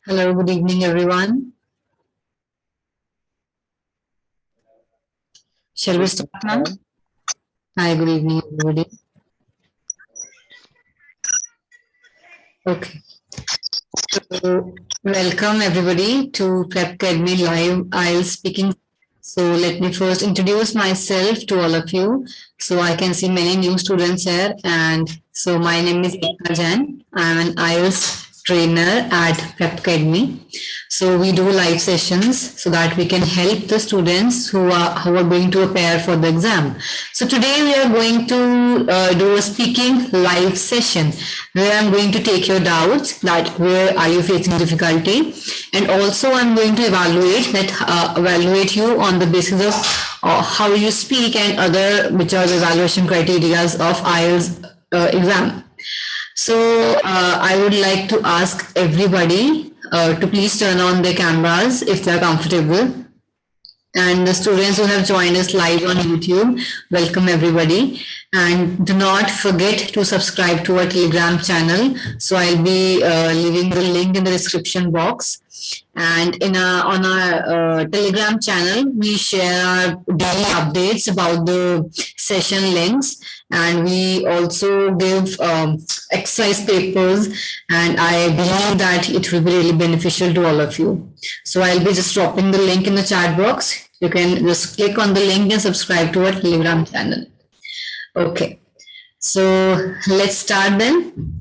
Hello, good evening, everyone. Shall we Good start evening, now? ma'am. Hi, good evening, everybody. Okay, so welcome everybody to Prep Academy Live IELTS Speaking. So let me first introduce myself to all of you. So I can see many new students here, and so my name is Ekta Jain. I'm an IELTS trainer at Prep Academy. So we do live sessions so that we can help the students who are going to prepare for the exam. So today we are going to do a speaking live session where I'm going to take your doubts that where are you facing difficulty, and also I'm going to evaluate you on the basis of how you speak and other which are the evaluation criteria of IELTS exam. So I would like to ask everybody to please turn on their cameras if they are comfortable. And the students who have joined us live on YouTube, welcome everybody. And do not forget to subscribe to our Telegram channel. So I'll be leaving the link in the description box. And on our Telegram channel, we share our daily updates about the session links, and we also give exercise papers. And I believe that it will be really beneficial to all of you. So I'll be just dropping the link in the chat box. You can just click on the link and subscribe to our Telegram channel. Okay, so let's start then.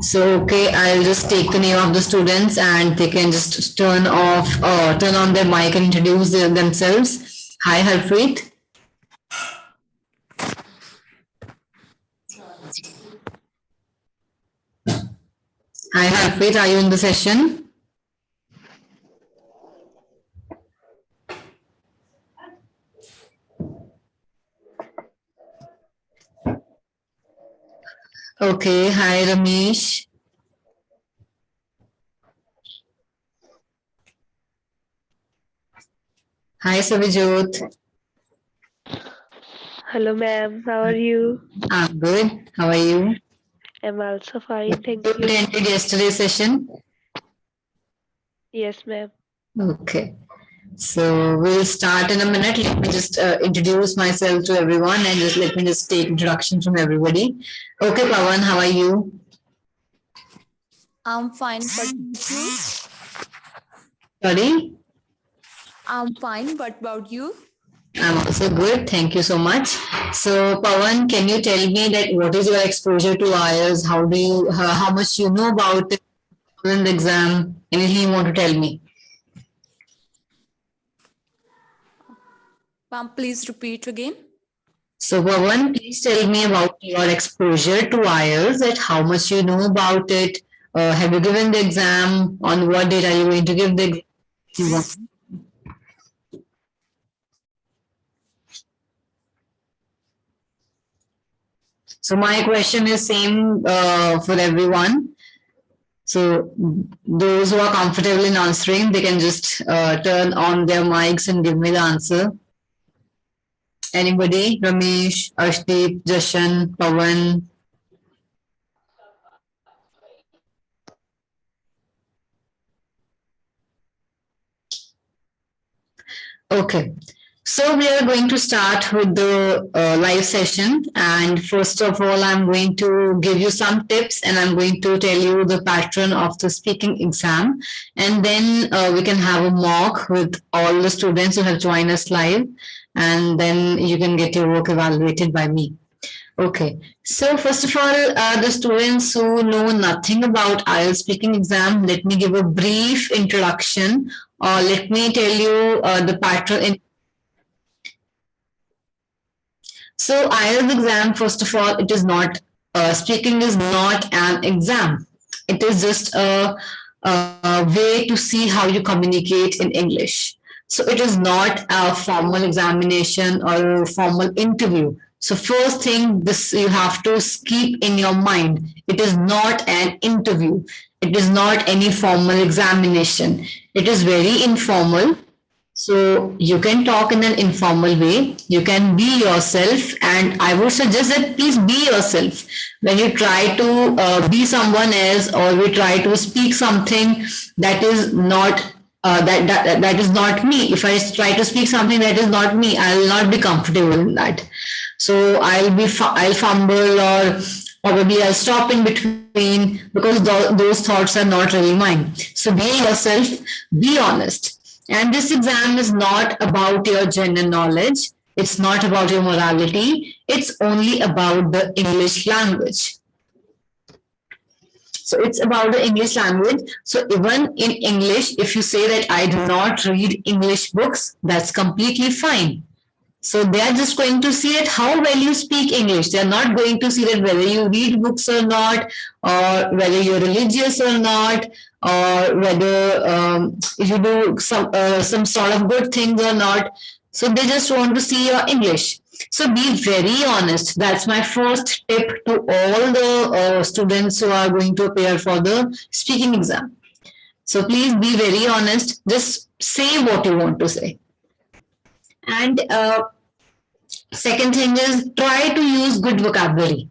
So, okay, I'll just take the name of the students and they can just turn on their mic and introduce themselves. Hi, Harpreet. Hi, Harpreet. Are you in the session? Okay. Hi, Ramesh. Hi, Savijot. Hello, ma'am. How are you? I'm good. How are you? I'm also fine. You Thank you. attended yesterday's session? Yes, ma'am. Okay. So we'll start in a minute. Let me just introduce myself to everyone and just let me just take introduction from everybody. Okay, Pawan, how are you? I'm fine, but you? Sorry? I'm fine. What about you? I'm also good. Thank you so much. So, Pawan, can you tell me that what is your exposure to IELTS? How much you know about it in the exam? Anything you want to tell me? Please repeat again. So, Pawan, please tell me about your exposure to IELTS, that how much you know about it. Have you given the exam? On what date are you going to give the exam? So my question is same for everyone. So those who are comfortable in answering, they can just turn on their mics and give me the answer. Anybody? Ramesh, Ashdeep, Jashan, Pawan. Okay. So we are going to start with the live session, and first of all I'm going to give you some tips and I'm going to tell you the pattern of the speaking exam, and then we can have a mock with all the students who have joined us live, and then you can get your work evaluated by me. Okay, so first of all, the students who know nothing about IELTS speaking exam, let me give a brief introduction, or let me tell you the pattern in. So IELTS exam, first of all, it is not, speaking is not an exam. It is just a way to see how you communicate in English. So it is not a formal examination or a formal interview. So first thing, this you have to keep in your mind. It is not an interview. It is not any formal examination. It is very informal. So you can talk in an informal way. You can be yourself, and I would suggest that please be yourself. When you try to be someone else, or we try to speak something that is not that is not me. If I try to speak something that is not me, I will not be comfortable in that. So I'll fumble, or probably I'll stop in between because those thoughts are not really mine. So be yourself, be honest. And this exam is not about your general knowledge. It's not about your morality. It's only about the English language. So it's about the English language. So even in English, if you say that I do not read English books, that's completely fine. So they are just going to see that how well you speak English. They are not going to see that whether you read books or not, or whether you're religious or not, or whether you do some sort of good things or not. So they just want to see your English. So be very honest. That's my first tip to all the students who are going to appear for the speaking exam. So please be very honest. Just say what you want to say. And second thing is try to use good vocabulary.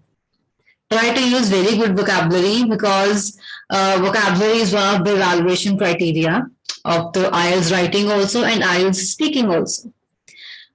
Try to use very good vocabulary, because vocabulary is one of the evaluation criteria of the IELTS writing also and IELTS speaking also.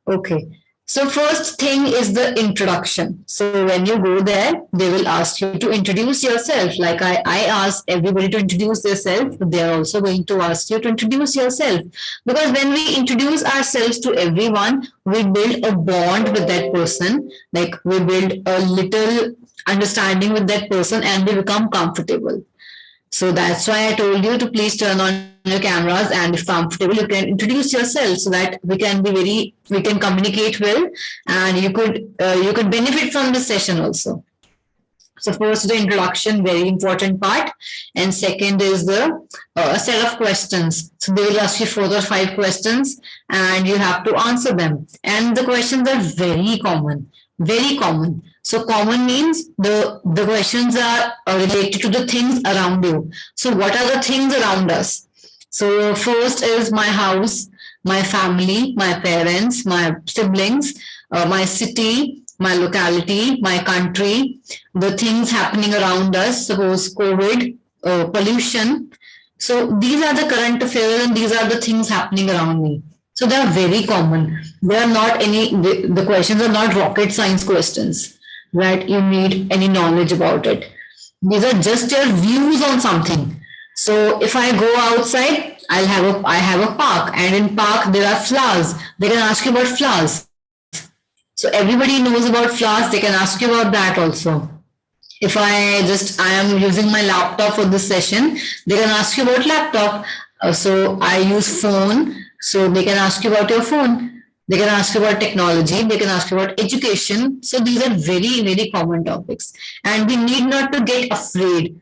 Okay. So first thing is the introduction. So when you go there, they will ask you to introduce yourself. Like I ask everybody to introduce themselves. They are also going to ask you to introduce yourself. Because when we introduce ourselves to everyone, we build a bond with that person. Like we build a little understanding with that person and we become comfortable. So that's why I told you to please turn on your cameras, and if comfortable, you can introduce yourself so that we can communicate well, and you could benefit from this session also. So first, the introduction, very important part, and second is the set of questions. So they will ask you 4 or 5 questions, and you have to answer them. And the questions are very common, very common. So common means the questions are related to the things around you. So what are the things around us? So first is my house, my family, my parents, my siblings, my city, my locality, my country, the things happening around us, suppose COVID, pollution. So these are the current affairs and these are the things happening around me. So they are very common. They are not the questions are not rocket science questions that you need any knowledge about it. These are just your views on something. So if I go outside, I have a park, and in park there are flowers. They can ask you about flowers. So everybody knows about flowers. They can ask you about that also. If I am using my laptop for this session, they can ask you about laptop. So I use phone. So they can ask you about your phone. They can ask you about technology. They can ask you about education. So these are very, very common topics. And we need not to get afraid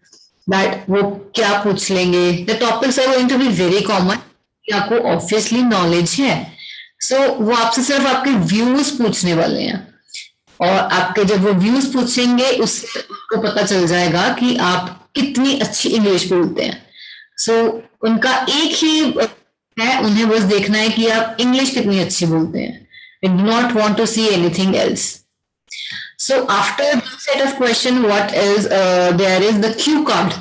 that वो क्या पूछ लेंगे. The topics are going to be very common. आपको obviously knowledge है. So वो आपसे सिर्फ आपके views पूछने वाले हैं. और आपके जब वो views पूछेंगे, उससे आपको पता चल जाएगा कि आप कितनी अच्छी इंग्लिश बोलते हैं. So उनका एक ही है, उन्हें बस देखना है कि आप इंग्लिश कितनी अच्छी बोलते हैं. They do not want to see anything else. So after this set of question, what is there is the cue card.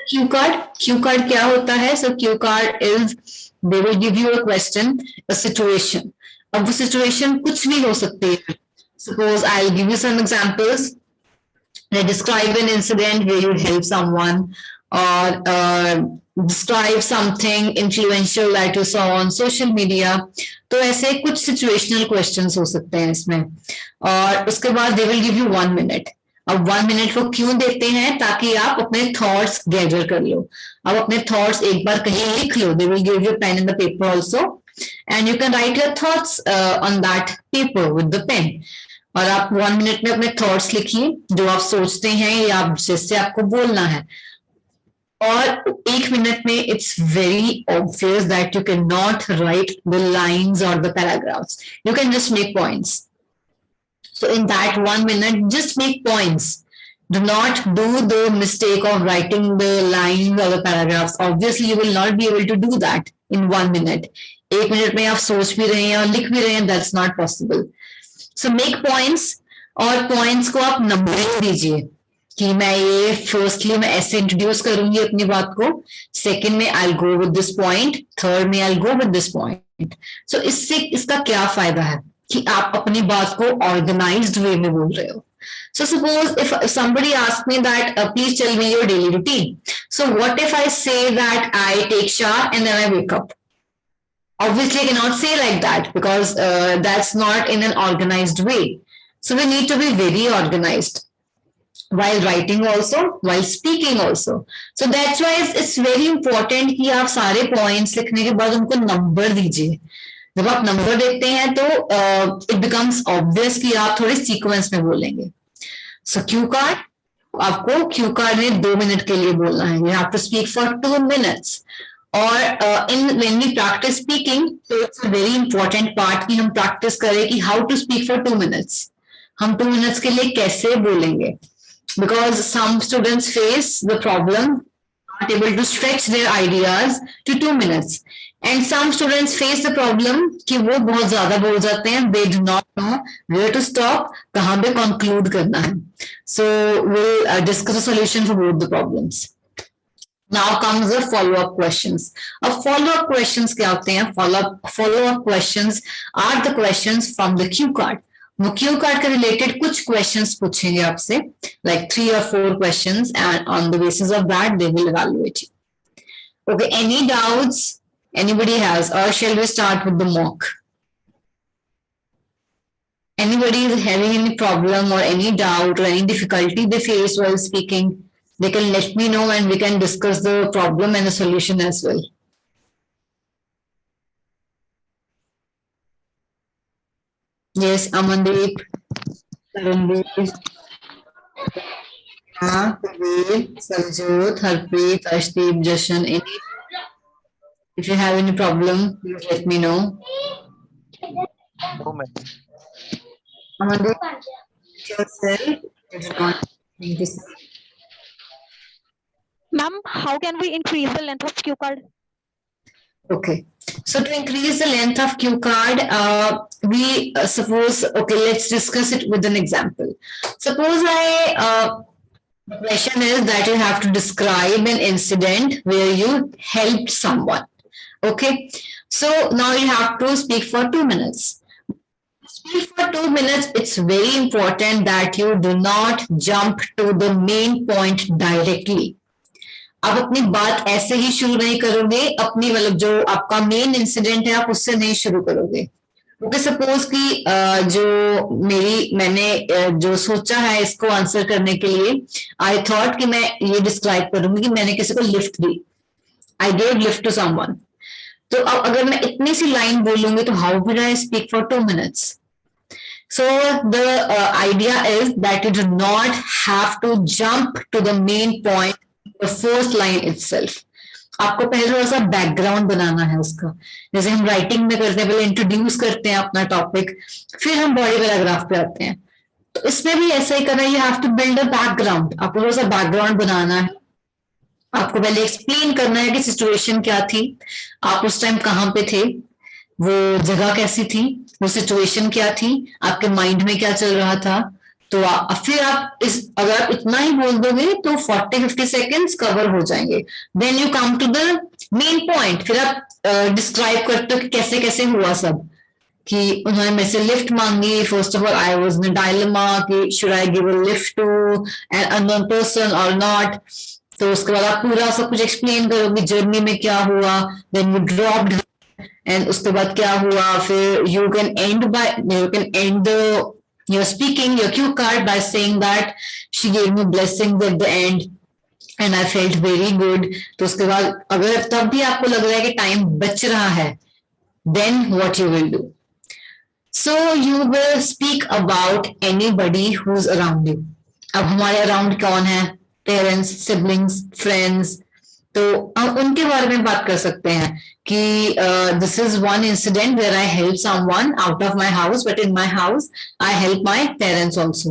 Cue card क्या होता है? So cue card is they will give you a question, a situation. अब वो situation कुछ भी हो सकती है. Suppose I'll give you some examples. They describe an incident where you help someone, or describe something influential that you saw on social media. तो ऐसे कुछ situational questions हो सकते हैं इसमें. और उसके बाद they will give you 1 minute. अब 1 minute वो क्यों देते हैं? ताकि आप अपने thoughts gather कर लो. अब अपने thoughts एक बार कहीं लिख लो. They will give you pen and the paper also, and you can write your thoughts on that paper with the pen. और आप 1 minute में अपने thoughts लिखिए जो आप सोचते हैं या जिससे आपको बोलना है. और 1 minute में it's very obvious that you cannot write the lines or the paragraphs. You can just make points. So in that 1 minute, just make points. Do not do the mistake of writing the lines or the paragraphs. Obviously, you will not be able to do that in 1 minute. 1 minute में आप सोच भी रहे हैं और लिख भी रहे हैं, that's not possible. So make points, और पॉइंट्स को आप नंबरिंग दीजिए कि मैं ये फर्स्टली मैं ऐसे इंट्रोड्यूस करूंगी अपनी बात को, सेकंड में I go with this point, third में I go with this point. So इससे इसका क्या फायदा है कि आप अपनी बात को ऑर्गेनाइज्ड वे में बोल रहे हो. So suppose if somebody asks me that please tell me your daily routine. So what if I say that I take shower and then I wake up? Obviously I cannot say like that because that's not in an organized way. So we need to be very organized while writing also, while speaking also. So that's why it's very important कि आप सारे points लिखने के बाद उनको number दीजिए. जब आप नंबर देते हैं तो इट बिकम्स ऑब्वियस कि आप थोड़े सीक्वेंस में बोलेंगे. सो क्यू कार्ड, आपको क्यू कार्ड में 2 मिनट के लिए बोलना है. You have to speak for 2 minutes. और in when we practice speaking, तो it's a very important part कि हम प्रैक्टिस करें कि how to speak for 2 minutes. हम 2 मिनट्स के लिए कैसे बोलेंगे, because some students face the problem not able to stretch their ideas to 2 minutes. And some students face the problem कि वो बहुत ज्यादा बोल जाते हैं, they do not know where to stop, कहाँ पे conclude करना है. So we'll discuss a solution for both the problems. Now comes the follow-up questions. अब follow-up questions क्या होते हैं? Follow-up questions are the questions from the cue card. वो Q card के रिलेटेड कुछ क्वेश्चंस पूछेंगे आपसे, like 3 or 4 questions, and on the basis of that they will evaluate you. Okay, any doubts anybody has, or shall we start with the mock? Anybody is having any problem or any doubt or any difficulty they face while speaking, they can let me know and we can discuss the problem and the solution as well. Yes, Amandeep, Tarandeep, Kabir, Sarjot, Harpreet, Ashdeep, Jashan. If you have any problem, please let me know. No, ma'am. Amandeep, yourself. You do not need to say. Ma'am, how can we increase the length of cue card? Okay, so to increase the length of cue card, we suppose, okay, let's discuss it with an example. Suppose the question is that you have to describe an incident where you helped someone. Okay, so now you have to speak for 2 minutes. Speak for 2 minutes, it's very important that you do not jump to the main point directly. आप अपनी बात ऐसे ही शुरू नहीं करोगे, अपनी मतलब जो आपका मेन इंसिडेंट है आप उससे नहीं शुरू करोगे. ओके, सपोज कि मैंने जो सोचा है इसको आंसर करने के लिए, आई थॉट कि मैं ये डिस्क्राइब करूंगी कि मैंने किसी को लिफ्ट दी, I gave lift to someone. तो अब अगर मैं इतनी सी लाइन बोलूंगी तो how will I speak for 2 minutes? So the idea is that you do not have to jump to the main point, the first line itself. आपको पहले थोड़ा सा बैकग्राउंड बनाना है उसका, जैसे हम राइटिंग में करते हैं, पहले इंट्रोड्यूस करते हैं अपना टॉपिक, फिर हम बॉडी पैराग्राफ पे आते हैं. तो इसमें भी ऐसा ही करना है, you have to build a background. आपको थोड़ा सा बैकग्राउंड बनाना है, आपको पहले एक्सप्लेन करना है कि सिचुएशन क्या थी, आप उस टाइम कहाँ पे थे, वो जगह कैसी थी, वो सिचुएशन क्या थी, आपके माइंड में क्या चल रहा था. तो फिर आप अगर आप इतना ही बोल दोगे तो 40-50 सेकेंड्स कवर हो जाएंगे. Then you come to the main point. फिर आप डिस्क्राइब करते हो कि कैसे कैसे हुआ सब, कि उन्होंने मेरे से लिफ्ट मांगी. First of all I was in dilemma कि should I give a lift to an unknown person और नॉट. तो उसके बाद आप पूरा सब कुछ एक्सप्लेन करोगे, जर्नी में क्या हुआ, देन यू ड्रॉप्ड, एंड उसके बाद क्या हुआ. फिर you can end your speaking, your cue card by saying that she gave me blessings at the end and I felt very good. तो उसके बाद अगर तब भी आपको लग रहा है कि टाइम बच रहा है, then what you will do? So you will speak about anybody who's around you. अब हमारे अराउंड कौन है? Parents, siblings, friends. तो हम उनके बारे में बात कर सकते हैं कि this is one incident where I help someone out of my house, but in my house I help my parents also.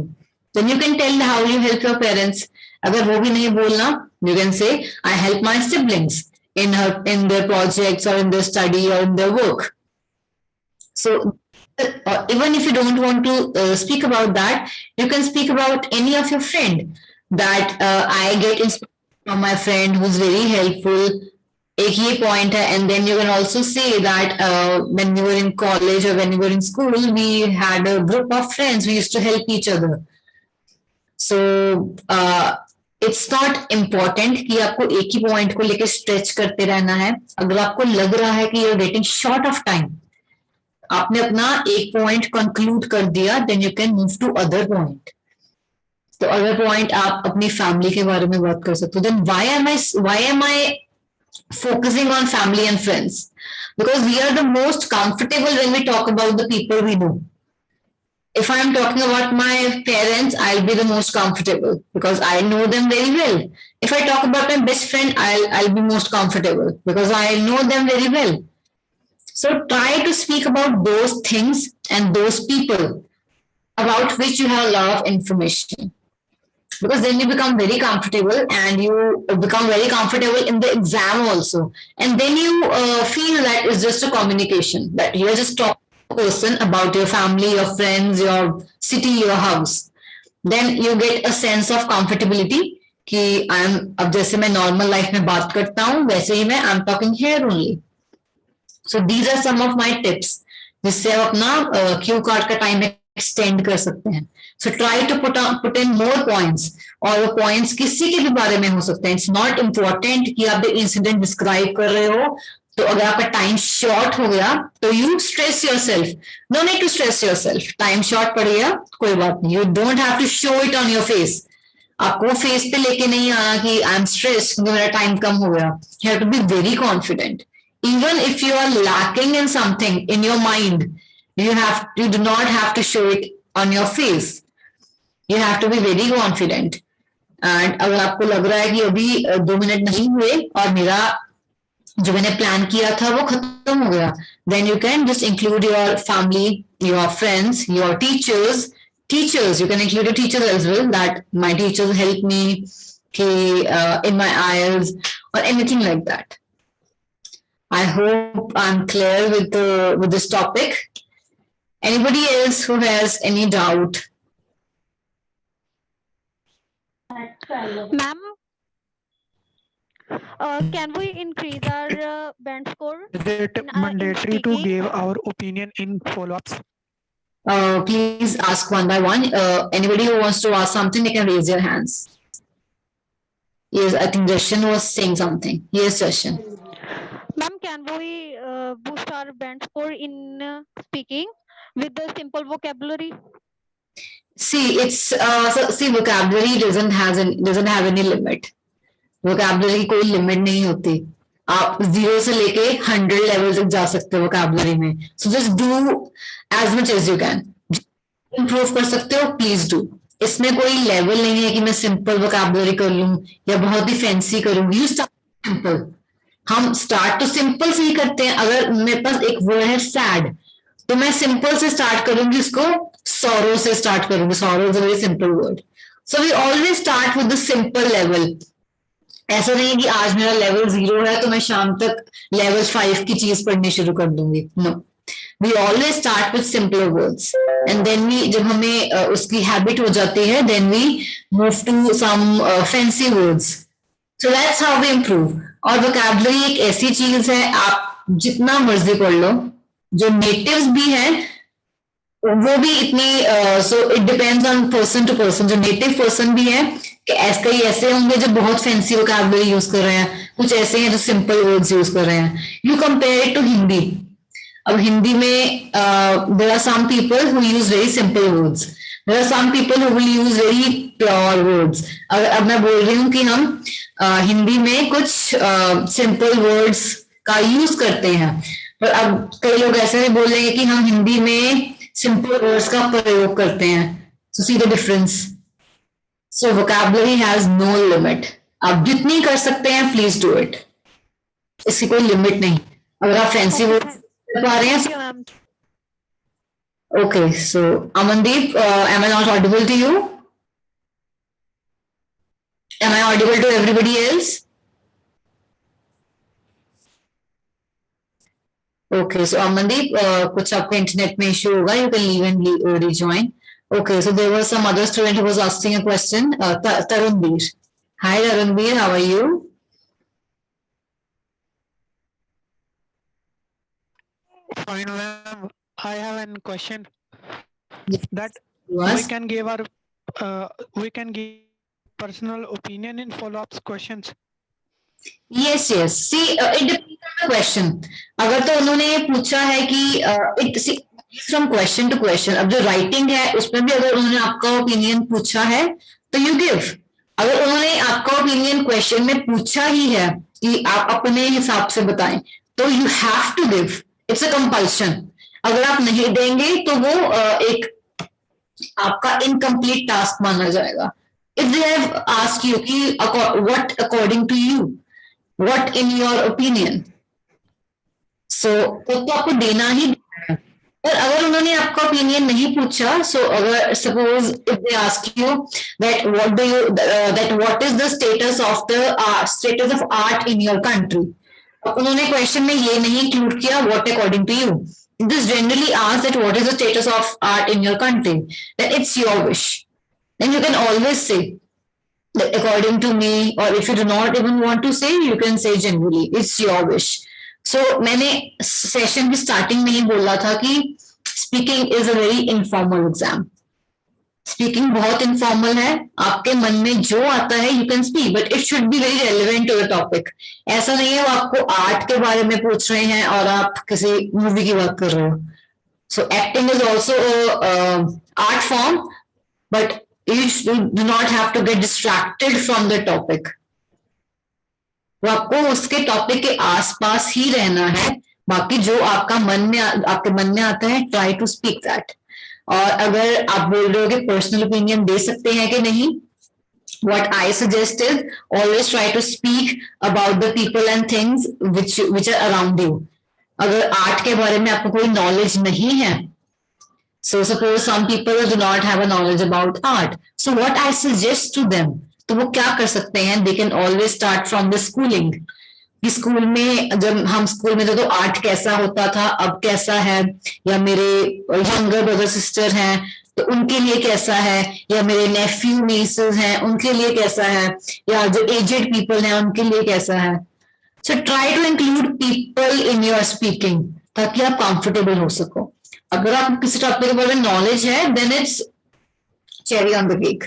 Then you can tell how you help your parents. अगर वो भी नहीं बोलना, you can say I help my siblings in their projects or in their study or in their work. So even if you don't want to speak about that, you can speak about any of your friend that I get inspired from my friend who's very helpful. एक ये point है, and then you can also say that when you were in college or when you were in school, we had a group of friends. We used to help each other. So it's not important कि आपको एक ही point को लेके stretch करते रहना है. अगर आपको लग रहा है कि you're getting short of time, आपने अपना एक पॉइंट कंक्लूड कर दिया, then you can move to other point. तो अदर पॉइंट आप अपनी फैमिली के बारे में बात कर सकते हो. Then why am I focusing on family and friends? Because we are the most comfortable when we talk about the people we know. If I am talking about my parents, I'll be the most comfortable because I know them very well. If I talk about my best friend, I'll be most comfortable because I know them very well. So try to speak about those things and those people about which you have a lot of information, because then you become very comfortable and you become very comfortable in the exam also. And then you feel that it's just a communication, that you're just talking to a person about your family, your friends, your city, your house. Then you get a sense of comfortability कि अब जैसे मैं normal life में बात करता हूँ वैसे ही मैं I'm talking here only. So these are some of my tips जिससे आप अपना क्यू कार्ड का टाइम एक्सटेंड कर सकते हैं. So try to put in more points, और वो points किसी के भी बारे में हो सकते हैं. It's not important कि आप एक इंसिडेंट डिस्क्राइब कर रहे हो, तो अगर आपका टाइम शॉर्ट हो गया तो you stress yourself. No need to stress yourself. Time short पड़ गया कोई बात नहीं. You don't have to show it on your face. आपको फेस पे लेके नहीं आना कि आई एम स्ट्रेस क्योंकि मेरा टाइम कम हो गया. You have to be very confident. Even if you are lacking in something in your mind, you do not have to show it on your face. You have to be very confident. And अगर आपको लग रहा है कि अभी 2 minute नहीं हुए और मेरा जो मैंने प्लान किया था वो खत्म हो गया, then you can just include your family, your friends, your teachers. You can include your teachers as well, that my teachers help me in my IELTS or anything like that. I hope I'm clear with this topic. Anybody else who has any doubt? Ma'am, can we increase our band score? Is it in mandatory to speaking? give our opinion in follow-ups? Please ask one by one. Anybody who wants to ask something, they can raise their hands. Yes, I think Darshan was saying something. Yes, Darshan. Ma'am, can we boost our band score in speaking with the simple vocabulary? See, vocabulary doesn't have any limit. Vocabulary कोई limit नहीं होती. आप 0 से लेके 100 level तक जा सकते हो vocabulary में. So just do as much as you can. Improve कर सकते हो, please do. इसमें कोई level नहीं है कि मैं simple vocabulary कर लूं या बहुत ही fancy करूं. You start simple. हम स्टार्ट तो सिंपल से ही करते हैं. अगर मेरे पास एक वर्ड है सैड, तो मैं सिंपल से स्टार्ट करूंगी, उसको सॉरो से स्टार्ट करूंगी. Sorrow is a very simple word. So we always start with the simple level. ऐसा नहीं है कि आज मेरा लेवल 0 है तो मैं शाम तक लेवल 5 की चीज पढ़नी शुरू कर दूंगी. No, we always start with simple words and then we, जब हमें उसकी हैबिट हो जाती है, then we move to some fancy words. So that's how we improve. और वोकैबुलरी एक ऐसी चीज है, आप जितना मर्जी पढ़ लो. जो नेटिव्स भी हैं वो भी इतनी, so it depends on person to person. जो नेटिव पर्सन भी है कि कई ऐसे होंगे जो बहुत फैंसी वोकैबुलरी यूज कर रहे हैं, कुछ ऐसे हैं जो सिंपल वर्ड्स यूज कर रहे हैं. You compare it to Hindi. अब हिंदी में there are some people who use very simple words. There are some people who will use very pure words. अब मैं बोल रही हूँ कि हम हिंदी में कुछ सिंपल वर्ड्स का यूज करते हैं, पर अब कई लोग ऐसे भी बोलेंगे कि हम हिंदी में सिंपल वर्ड्स का प्रयोग करते हैं. So see the difference. So vocabulary has no limit. आप जितनी कर सकते हैं प्लीज डू इट. इसकी कोई लिमिट नहीं. अगर आप फैंसी वर्ड्स कर पा रहे हैं. Okay, so Amandeep, am I not audible to you? Am I audible to everybody else? Okay, so Amandeep, कुछ आपके इंटरनेट में इशू होगा, you can leave and rejoin. Okay, so there was some other student who was asking a question. Tarunbir. Hi, Tarunbir, how are you? Fine, ma'am. I have a question that Yes. we can give personal opinion in follow-ups questions. Yes. See, it depends on the question. अगर तो उन्होंने पूछा है कि from question to question, अब जो writing है उसमें भी अगर उन्होंने आपका opinion पूछा है तो you give. अगर उन्होंने आपका opinion question में पूछा ही है कि आप अपने हिसाब से बताएं तो you have to give. It's a compulsion. अगर आप नहीं देंगे तो वो एक आपका incomplete task माना जाएगा. If they have asked you कि what according to you, what in your opinion, so तो आपको देना ही है. और अगर उन्होंने आपका ओपिनियन नहीं पूछा, so अगर suppose if they ask you that what is the status of art in your country, उन्होंने क्वेश्चन में ये नहीं इंक्लूड किया what according to you. This generally asks that what is the status of art in your country, then it's your wish. Then you can always say that according to me, or if you do not even want to say, you can say generally, it's your wish. So मैंने session की starting में ही बोला था कि speaking is a very informal exam. Speaking बहुत informal है, आपके मन में जो आता है you can speak, but it should be very relevant to the topic. ऐसा नहीं है वो आपको आर्ट के बारे में पूछ रहे हैं और आप किसी मूवी की बात कर रहे हो. So acting is also art form, but you do not have to get distracted from the topic. वो आपको उसके टॉपिक के आसपास ही रहना है. बाकी जो आपके मन में आता है, try to speak that. और अगर आप बोल रहे हो कि पर्सनल ओपिनियन दे सकते हैं कि नहीं, what I suggest is always try to speak about the people and things which are around you. अगर आर्ट के बारे में आपको कोई नॉलेज नहीं है, so suppose some people do not have a knowledge about art, so what I suggest to them, तो वो क्या कर सकते हैं, they can always start from the schooling. कि स्कूल में जब हम स्कूल में थे तो आर्ट कैसा होता था, अब कैसा है, या मेरे यंगर ब्रदर सिस्टर हैं तो उनके लिए कैसा है, या मेरे नेफ्यू नीसेस हैं उनके लिए कैसा है, या जो एजेड पीपल हैं उनके लिए कैसा है. So try to include people in your speaking ताकि आप कंफर्टेबल हो सको. अगर आपको किसी टॉपिक के बारे में नॉलेज है, then it's cherry on the cake.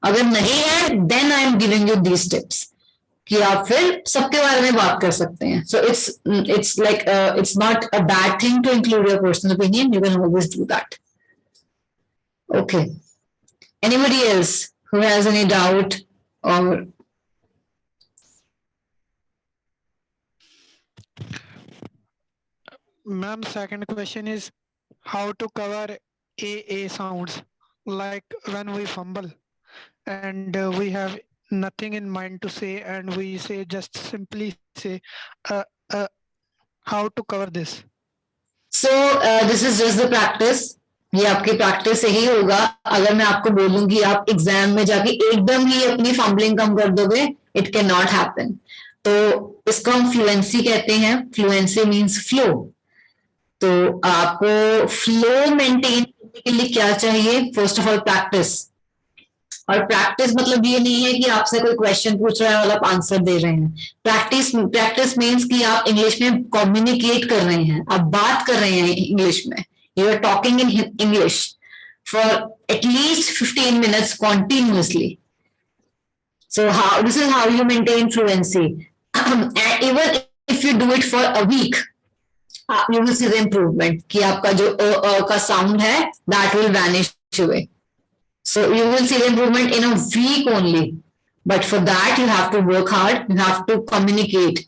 अगर नहीं है, then I am giving you these tips कि आप फिर सबके बारे में बात कर सकते हैं. So it's like it's not a bad thing to include your personal opinion. You can always do that. Okay, anybody else who has any doubt और Ma'am, second question is how to cover AA sounds, like when we fumble and we have nothing in mind to say and we say just simply say how to cover this. So this is just the practice. ये आपकी practice से ही होगा. अगर मैं आपको बोलूंगी आप exam में जाके एकदम ही अपनी फंबलिंग कम कर दोगे, इट कैन नॉट हैपन. तो इसको हम फ्लुएंसी कहते हैं. Fluency means flow. तो आपको फ्लो मेंटेन करने के लिए क्या चाहिए? First of all practice. और प्रैक्टिस मतलब ये नहीं है कि आपसे कोई क्वेश्चन पूछ रहा है और आप आंसर दे रहे हैं. प्रैक्टिस मीन्स कि आप इंग्लिश में कम्युनिकेट कर रहे हैं, आप बात कर रहे हैं इंग्लिश में. You are talking in English for at least 15 minutes continuously. So this is how you maintain fluency. And even if you do it for a week, you will see the improvement. कि आपका जो का sound है, that will vanish away. So you will see the improvement in a week only. But for that, you have to work hard. You have to communicate.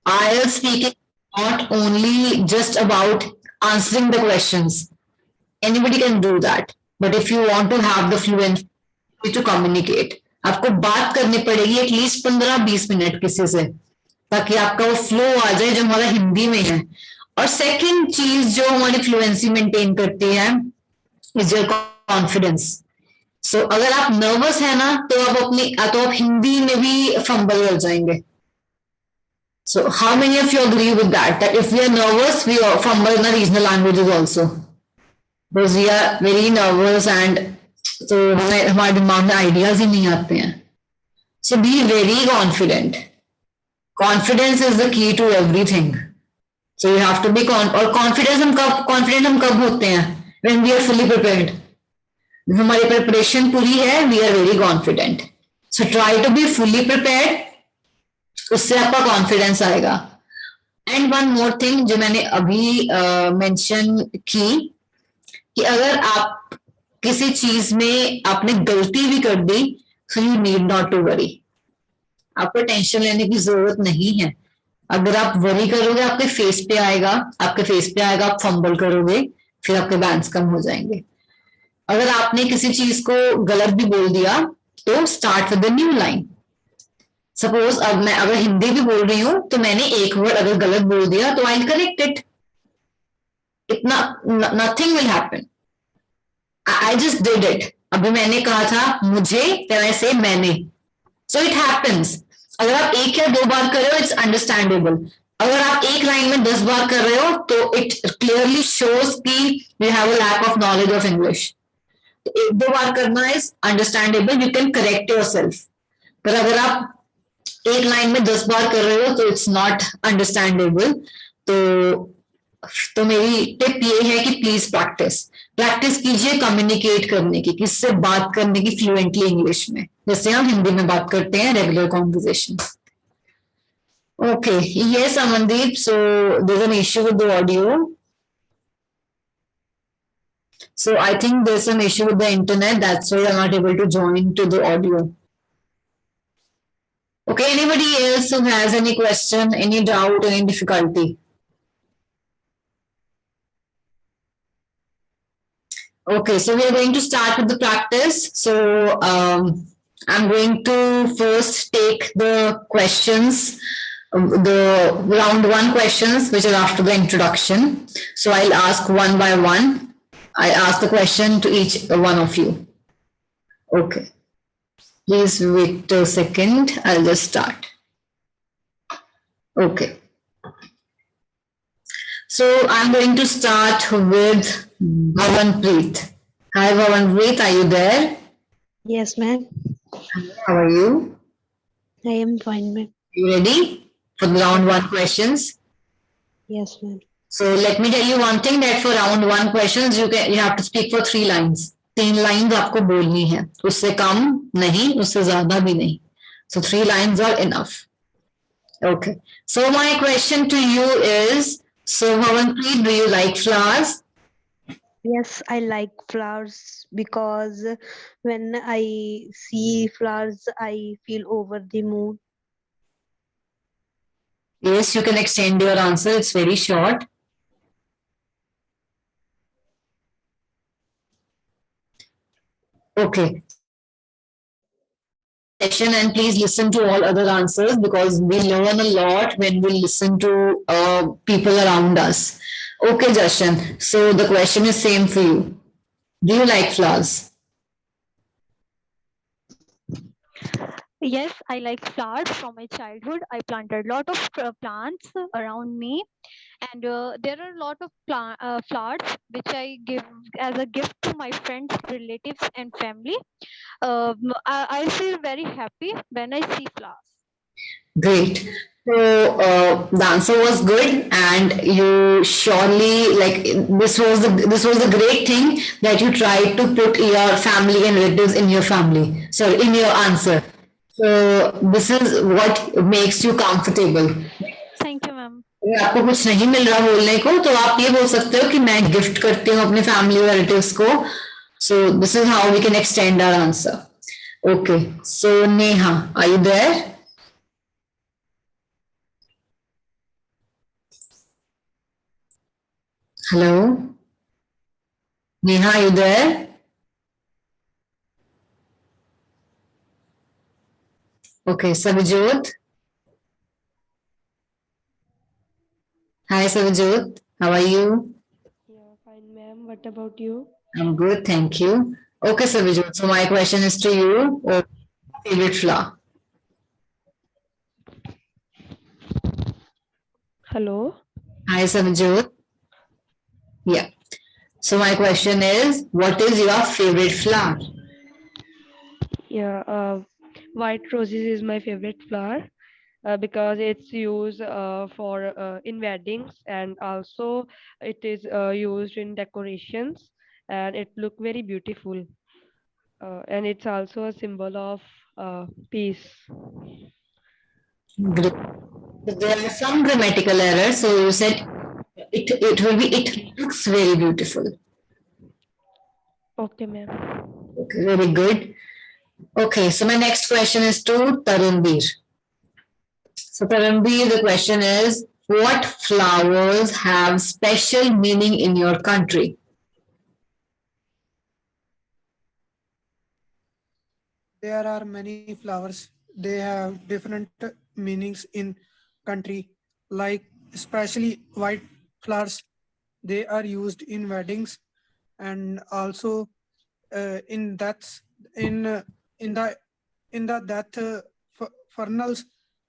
IELTS speaking is not only just about answering the questions. Anybody can do that. But if you want to have the fluency, you need to communicate. आपको बात करनी पड़ेगी at least 15-20 minute किसी से, ताकि आपका वो flow आ जाए जो हमारा हिंदी में है. और सेकंड चीज जो हमारी फ्लुएंसी मेंटेन करती है इज योर कॉन्फिडेंस. सो अगर आप नर्वस है ना, तो आप हिंदी में भी फंबल कर जाएंगे. So how many of you agree with that? That if we are nervous, we fumble in our regional languages also. Because we are very nervous and so हमारे दिमाग में ideas ही नहीं आते हैं. So be very confident. Confidence is the key to everything. So you have to be और confident हम कब होते हैं? When we are fully prepared. हमारी preparation पूरी है, we are very confident. So try to be fully prepared. उससे आपका कॉन्फिडेंस आएगा. एंड वन मोर थिंग जो मैंने अभी मेंशन की कि अगर आप किसी चीज में आपने गलती भी कर दी so you need not to worry. आपको टेंशन लेने की जरूरत नहीं है. अगर आप वरी करोगे आपके फेस पे आएगा, आप फंबल करोगे, फिर आपके बैंड्स कम हो जाएंगे. अगर आपने किसी चीज को गलत भी बोल दिया तो start with the new line. Suppose अब मैं अगर हिंदी भी बोल रही हूं तो मैंने एक वर्ड अगर गलत बोल दिया तो आई विल करेक्ट इट. इतना nothing will happen. I just did it. अभी मैंने कहा था मुझे, then I say मैंने. So it happens. अगर आप एक या दो बार कर रहे हो इट्स अंडरस्टैंडेबल. अगर आप एक लाइन में 10 बार कर रहे हो तो इट क्लियरली शोज कि you have a lack of knowledge of English. तो एक दो बार करना is understandable, you can correct yourself. पर अगर आप एक लाइन में 10 बार कर रहे हो तो इट्स नॉट अंडरस्टैंडेबल. तो मेरी टिप ये है कि प्लीज प्रैक्टिस कीजिए कम्युनिकेट करने की, किससे बात करने की फ्लुएंटली इंग्लिश में, जैसे हम हिंदी में बात करते हैं regular conversation. Okay, yes Amandeep. So there is an issue with the audio. So I think there's some issue with the internet. That's why I'm not able to join to the audio. Okay, anybody else who has any question, any doubt, any difficulty? Okay, so we are going to start with the practice. So I'm going to first take the questions, the round one questions, which are after the introduction. So I'll ask one by one. I ask the question to each one of you. Okay. Please wait a second. I'll just start. Okay. So I'm going to start with Bhavanpreet. Hi Bhavanpreet, are you there? Yes, ma'am. How are you? I am fine, ma'am. Are you ready for the round one questions? Yes, ma'am. So let me tell you one thing, that for round one questions you have to speak for 3 lines. 3 lines आपको बोलनी है, उससे कम नहीं, उससे ज्यादा भी नहीं. So 3 lines are enough. Okay. So my question to you is, so Bhavanpreet, do you like flowers? Yes, I like flowers because when I see flowers, I feel over the moon. Yes, you can extend your answer. It's very short. Okay. And please listen to all other answers because we learn a lot when we listen to people around us. Okay, Jashan. So the question is same for you. Do you like flowers? Yes, I like flowers from my childhood. I planted a lot of plants around me, and there are a lot of flowers which I give as a gift to my friends, relatives, and family. I feel very happy when I see flowers. Great. So the answer was good, and you surely this was the great thing that you tried to put your family and relatives in your family. Sorry, in your answer. So this is what makes you comfortable. Thank you, ma'am. अगर आपको कुछ नहीं मिल रहा बोलने को तो आप ये बोल सकते हो कि मैं गिफ्ट करती हूँ अपने फैमिली और रिलेटिव्स को. So this is how we can extend our answer. Okay. So Neha, are you there? Hello? Neha, are you there? Okay, Savijot. Hi, Savijot. How are you? Yeah, fine, ma'am. What about you? I'm good, thank you. Okay, Savijot. So my question is to you. Favorite flower? Hello. Hi, Samjot. Yeah. So my question is, what is your favorite flower? Yeah, white roses is my favorite flower because it's used for in weddings, and also it is used in decorations, and it look very beautiful. And it's also a symbol of peace. Great. So there are some grammatical errors. So you said it looks very beautiful. Okay, ma'am. Okay, very good. Okay, so my next question is to Tarunbir. So Tarunbir, the question is, what flowers have special meaning in your country? There are many flowers. They have different meanings in country, like especially white flowers. They are used in weddings and also in deaths. In in the in the death funerals,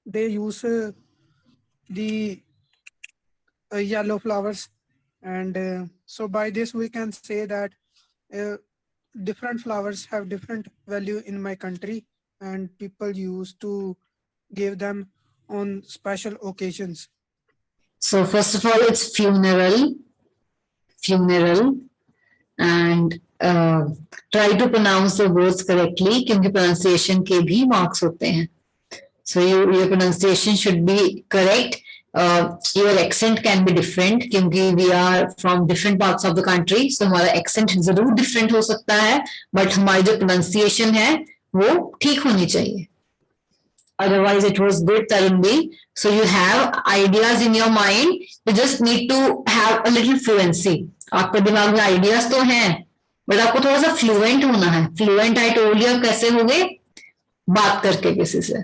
they use the yellow flowers, and so by this we can say that uh, different flowers have different value in my country, and people used to give them on special occasions. So first of all, it's funeral, and try to pronounce the words correctly क्योंकि pronunciation के भी marks होते हैं. So your pronunciation should be correct. Your accent can be different क्योंकि we are from different parts of the country. So हमारा accent जरूर different हो सकता है, but हमारी जो pronunciation है वो ठीक होनी चाहिए. Otherwise, it was good, Tarunbi. So you have ideas in your mind. You just need to have a little fluency. आपके दिमाग में ideas तो हैं, but आपको थोड़ा सा fluent होना है. Fluent I told you कैसे होगे? बात करके किसी से.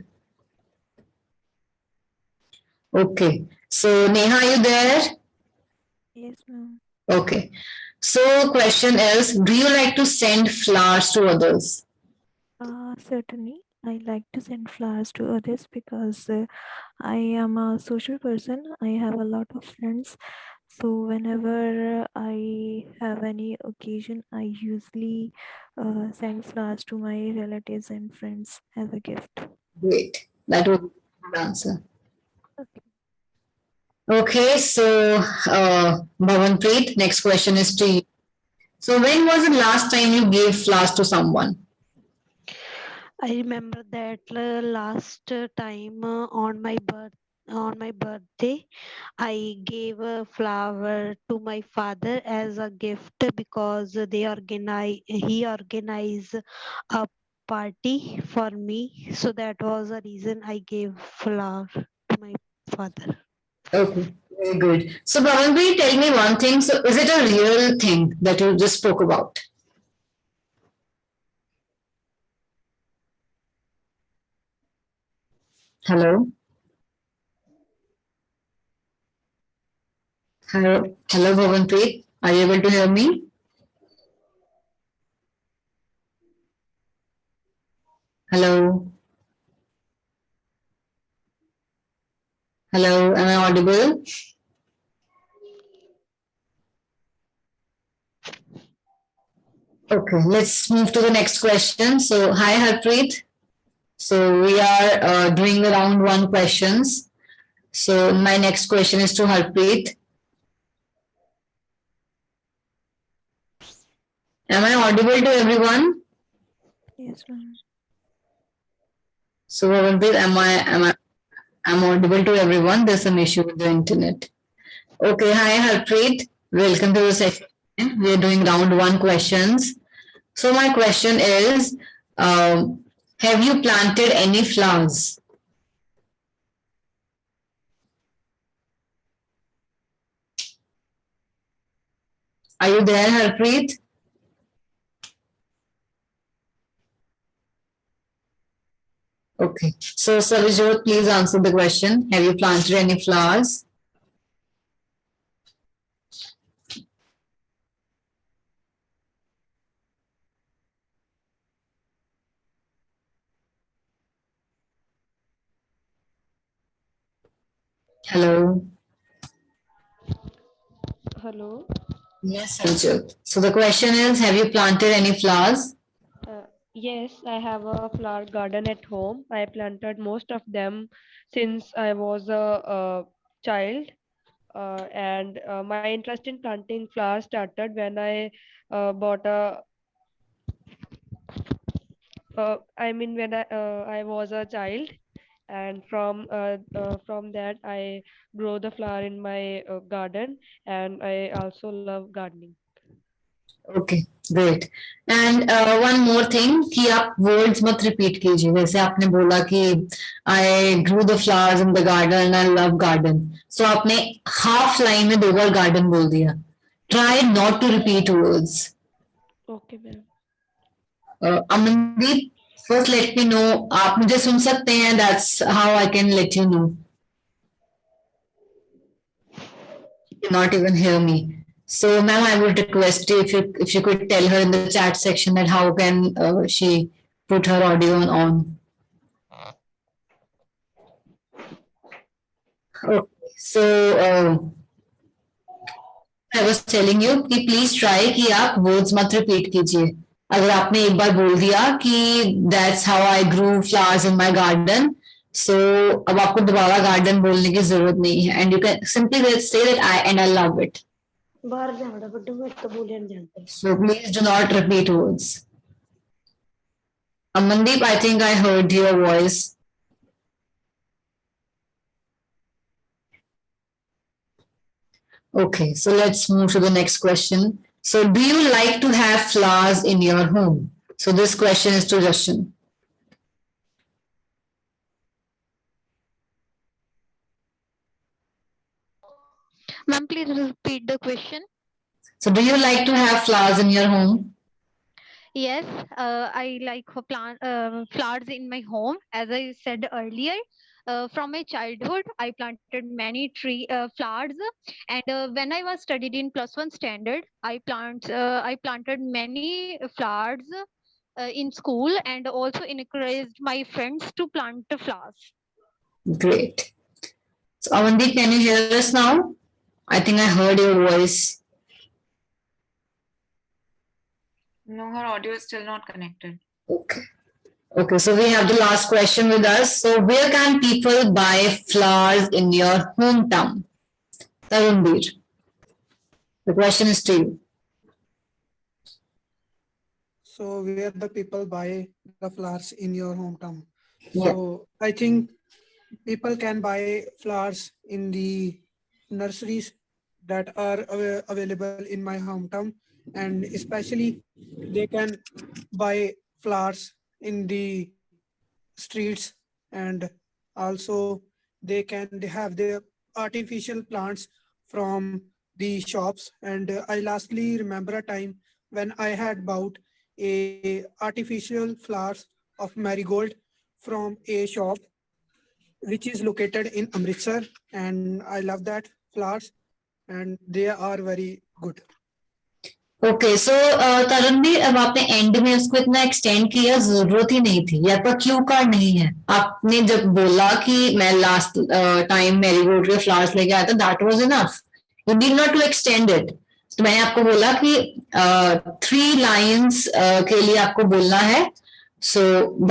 Okay. So Neha, are you there? Yes, ma'am. Okay. So question is, do you like to send flowers to others? Certainly. I like to send flowers to others because I am a social person. I have a lot of friends. So whenever I have any occasion, I usually send flowers to my relatives and friends as a gift. Great. That was a good answer. Okay, so Bhavanpreet, next question is to you. So when was the last time you gave flowers to someone? I remember that last time on my birthday, I gave a flower to my father as a gift because he organized a party for me. So that was the reason I gave flower to my father. Okay, very good. So Bhavanpreet, tell me one thing. So is it a real thing that you just spoke about? Hello? Hello, Bhavanpreet. Are you able to hear me? Hello? Hello, am I audible? Okay, let's move to the next question. So, hi Harpreet. So, we are doing the round one questions. So, my next question is to Harpreet. Am I audible to everyone? Yes, ma'am. So, Harpreet, I'm audible to everyone? There's some issue with the internet. Okay, hi Harpreet. Welcome to the session. We're doing round one questions. So, my question is, have you planted any flowers? Are you there, Harpreet? Okay. So, Savijot, please answer the question. Have you planted any flowers? Hello. Hello. Yes, Rachel. So the question is, have you planted any flowers? Yes, I have a flower garden at home. I planted most of them since I was a child. And my interest in planting flowers started when I bought a when I was a child, and from that I grow the flower in my garden, and I also love gardening. Okay, great. And one more thing कि आप words मत repeat कीजिए जैसे आपने बोला कि I grew the flowers in the garden and I love garden. So आपने half line में 2 बार garden बोल दिया. Try not to repeat words. Okay, ma'am. Amandeep, first let me know आप मुझे सुन सकते हैं? That's how I can let you know. You cannot even hear me. So, ma'am, I would request you if you could tell her in the chat section that how can she put her audio on. Okay. So, I was telling you कि please try कि आप words मत repeat कीजिए. अगर आपने एक बार बोल दिया कि that's how I grew flowers in my garden, so अब आपको दोबारा garden बोलने की जरूरत नहीं है, and you can simply say that I love it. So please do not repeat words. Amandeep, I think I heard your voice. Okay, so let's move to the next question. So, do you like to have flowers in your home? So, this question is to Justin. Ma'am, please repeat the question. So, do you like to have flowers in your home? Yes, I like flowers in my home. As I said earlier, from my childhood, I planted many flowers, and when I was studied in +1 standard, I planted many flowers in school, and also encouraged my friends to plant the flowers. Great. So, Amandeep, can you hear us now? I think I heard your voice. No, her audio is still not connected. Okay. Okay, so we have the last question with us. So, where can people buy flowers in your hometown? Tarunbir, the question is to you. So where the people buy the flowers in your hometown? Yeah. So I think people can buy flowers in the nurseries that are available in my hometown, and especially they can buy flowers in the streets, and also they have their artificial plants from the shops. And I lastly remember a time when I had bought a artificial flowers of marigold from a shop which is located in Amritsar, and I love that flowers and they are very good. Okay so Tarunbir अब आपने and में उसको इतना extend किया जरूरत ही नहीं थी या पर क्यू कार्ड नहीं है आपने जब बोला कि मैं लास्ट टाइम मैरीगोल्ड के फ्लावर्स लेके आया था that was enough you need not to extend it तो मैंने आपको बोला कि 3 लाइंस के लिए आपको बोलना है सो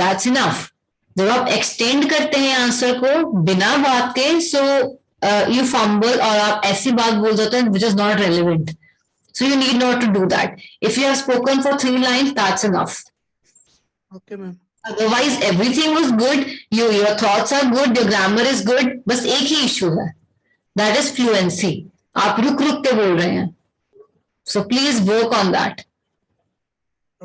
दैट्स इनफ जब आप एक्सटेंड करते हैं आंसर को बिना बात के सो यू फंबल और आप ऐसी बात बोल देते हैं which is not relevant. So you need not to do that. If you have spoken for 3 lines, that's enough. Okay, ma'am. Otherwise, everything was good. Your thoughts are good. Your grammar is good. बस एक ही issue है. That is fluency. आप रुक रुक के बोल रहे हैं. So please work on that.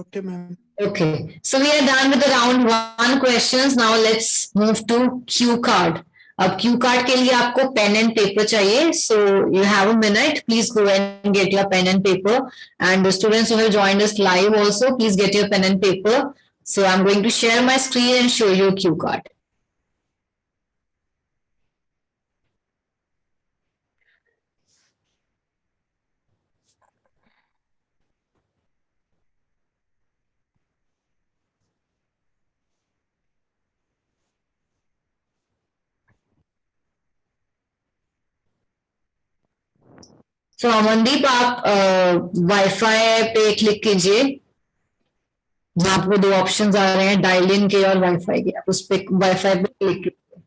Okay, ma'am. Okay. So we are done with the round 1 questions. Now let's move to cue card. अब क्यू कार्ड के लिए आपको पेन एंड पेपर चाहिए so you have a minute please go and get your pen and paper and students who have joined us live also please get your pen and paper so I am going to share my screen and show you cue card. So Amandeep आप wifi पे click कीजिए जहाँ आपको दो options आ रहे हैं dial in के और वाईफाई के आप उस पे वाईफाई पे क्लिक कीजिए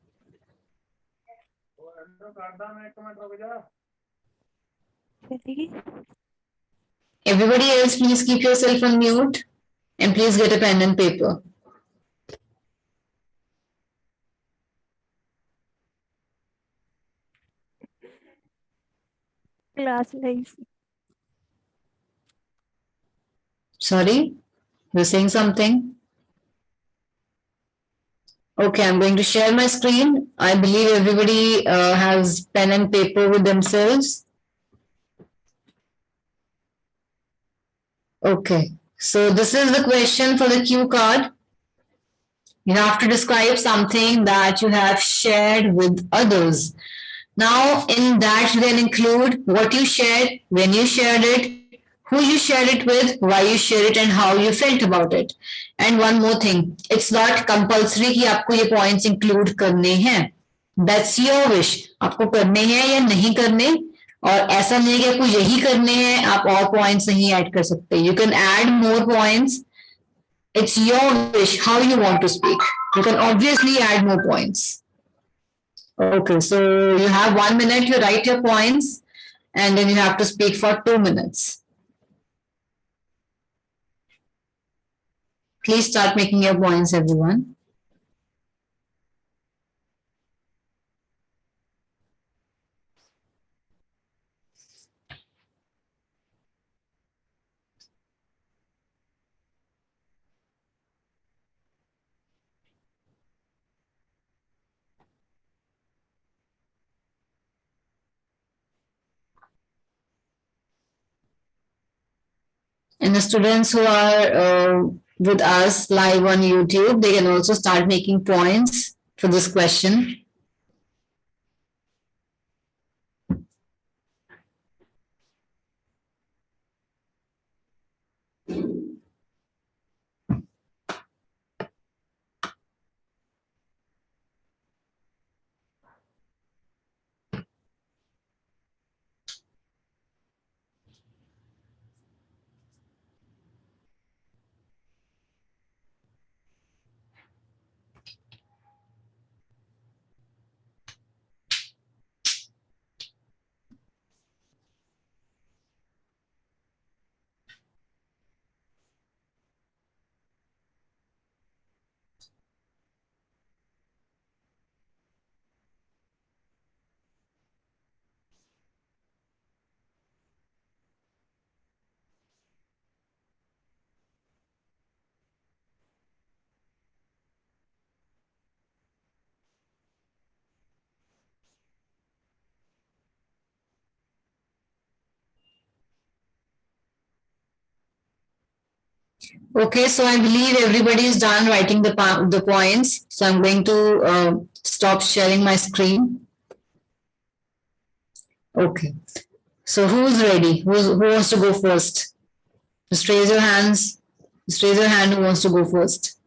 चलेगी Everybody else, please keep yourself on mute and please get a pen and paper. Class life Sorry, you're saying something? Okay, I'm going to share my screen. I believe everybody has pen and paper with themselves. Okay, so this is the question for the cue card. You have to describe something that you have shared with others. Now, in that, you can include what you shared, when you shared it, who you shared it with, why you shared it, and how you felt about it. And one more thing, it's not compulsory कि आपको ये points include करने हैं. That's your wish. आपको करने हैं या नहीं करने और ऐसा नहीं है कि आपको यही करने हैं आप और points नहीं add कर सकते. You can add more points. It's your wish how you want to speak. You can obviously add more points. Okay, so you have 1 minute to write your points and then you have to speak for 2 minutes. Please start making your points, everyone. And the students who are with us live on YouTube, they can also start making points for this question. Okay, so I believe everybody is done writing the points. So I'm going to stop sharing my screen. Okay, so who's ready? Who wants to go first? Just raise your hands. Just raise your hand who wants to go first.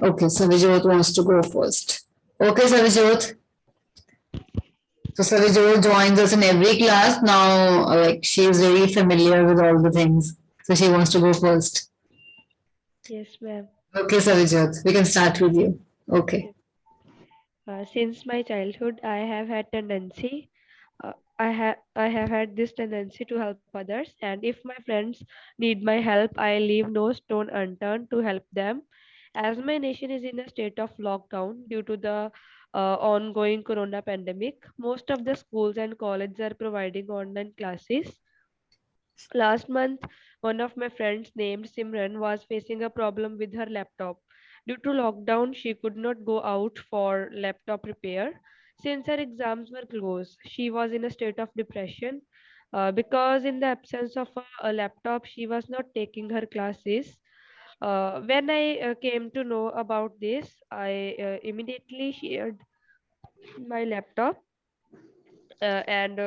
Okay, Savijot wants to go first. Okay, Savijot. So Savijot joins us in every class now. Like she's very familiar with all the things, so she wants to go first. Yes, ma'am. Okay, Savijot, we can start with you. Okay. Since my childhood, I have had tendency. I have had this tendency to help others, and if my friends need my help, I leave no stone unturned to help them. As my nation is in a state of lockdown due to the ongoing corona pandemic, most of the schools and colleges are providing online classes. Last month, one of my friends named Simran was facing a problem with her laptop. Due to lockdown, she could not go out for laptop repair. Since her exams were closed, she was in a state of depression because, in the absence of a laptop, she was not taking her classes. When I came to know about this, I immediately shared my laptop and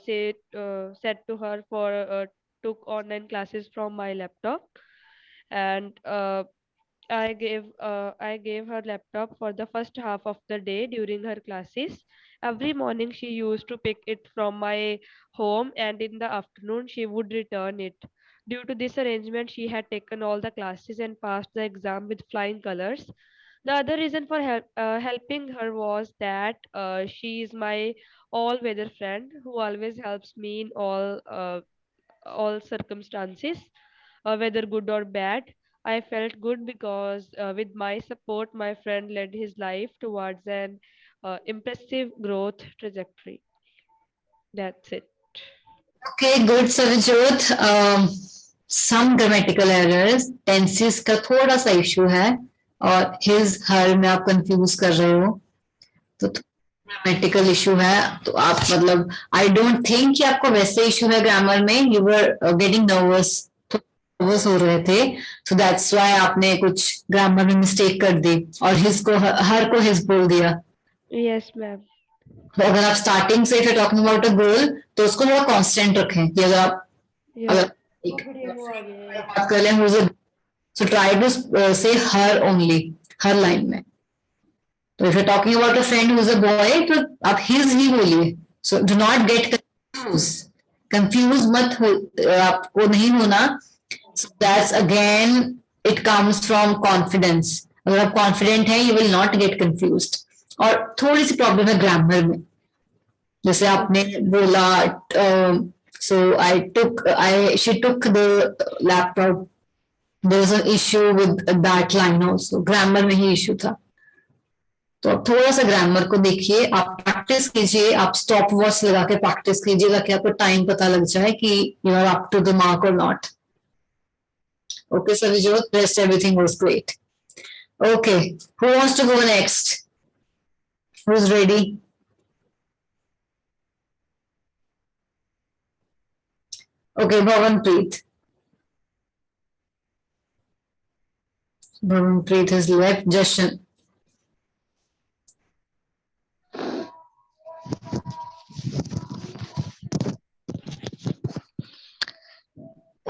said to her for took online classes from my laptop and I gave her laptop for the first half of the day during her classes. Every morning she used to pick it from my home, and in the afternoon she would return it. Due to this arrangement, she had taken all the classes and passed the exam with flying colors. The other reason for helping her was that she is my all-weather friend who always helps me in all circumstances, whether good or bad. I felt good because with my support, my friend led his life towards an impressive growth trajectory. That's it. Okay, good, Savijot. Some grammatical errors, tenses का थोड़ा सा issue है और his, her में आप confuse कर रहे हो तो grammatical issue है तो आप मतलब I don't think कि आपको वैसे issue है grammar में, you were getting nervous, nervous हो रहे थे, so that's why आपने कुछ grammar में mistake कर दी और his को her को his बोल दिया. Yes, ma'am. तो अगर आप स्टार्टिंग से if you're talking about a girl तो उसको थोड़ा कांस्टेंट रखें कि अगर आप Yeah. बात कर लें who's a, so try to say her only, her line में. तो if you're talking about a friend who's a boy तो आप his ही बोलिए. So do not get confused मत हो, आपको नहीं होना. So that's again it comes from confidence. अगर आप confident हैं you will not get confused. और थोड़ी सी प्रॉब्लम है ग्रामर में जैसे आपने बोला so she took the laptop, there was an issue with that line also, grammar में ही इशू था तो आप थोड़ा सा ग्रामर को देखिए, आप प्रैक्टिस कीजिए, आप स्टॉप वॉच लगा के प्रैक्टिस कीजिए ताकि आपको टाइम पता लग जाए कि you are up to the mark or not. Okay, Savijot, rest everything was great. Okay, who wants to go next? Who's ready? Okay, Bhavanpreet. Bhavanpreet has left. Jashan.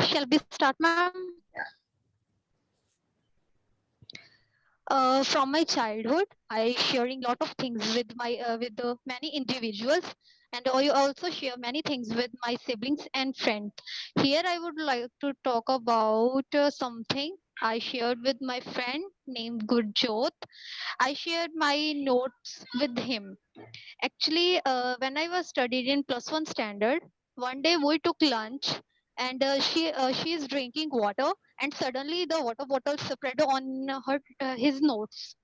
Shall we start, ma'am? From my childhood, I sharing lot of things with my many individuals, and I also share many things with my siblings and friends. Here, I would like to talk about something I shared with my friend named Gurjot. I shared my notes with him. Actually, when I was studied in +1 standard, one day we took lunch, and she is drinking water, and suddenly the water bottle spread on her his notes.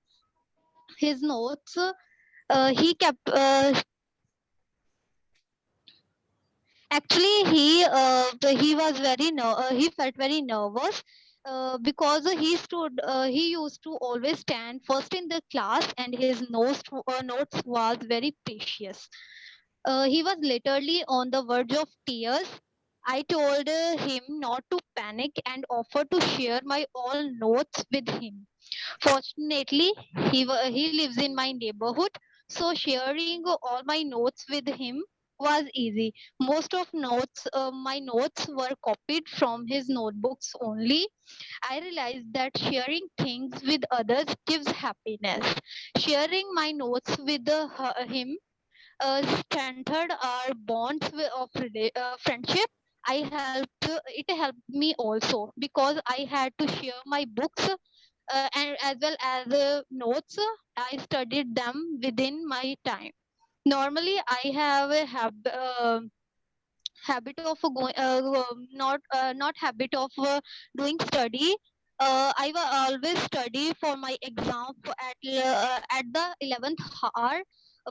His notes. He kept. Actually, he was very he felt very nervous. Because he used to always stand first in the class, and his notes was very precious. He was literally on the verge of tears. I told him not to panic and offered to share my all notes with him. Fortunately, he lives in my neighborhood, so sharing all my notes with him was easy. Most of my notes were copied from his notebooks only. I realized that sharing things with others gives happiness. Sharing my notes with him strengthened our bonds of friendship. It helped me also because I had to share my books and as well as notes. I studied them within my time. Normally, I have a habit of going not habit of doing study. I will always study for my exam at the 11th hour,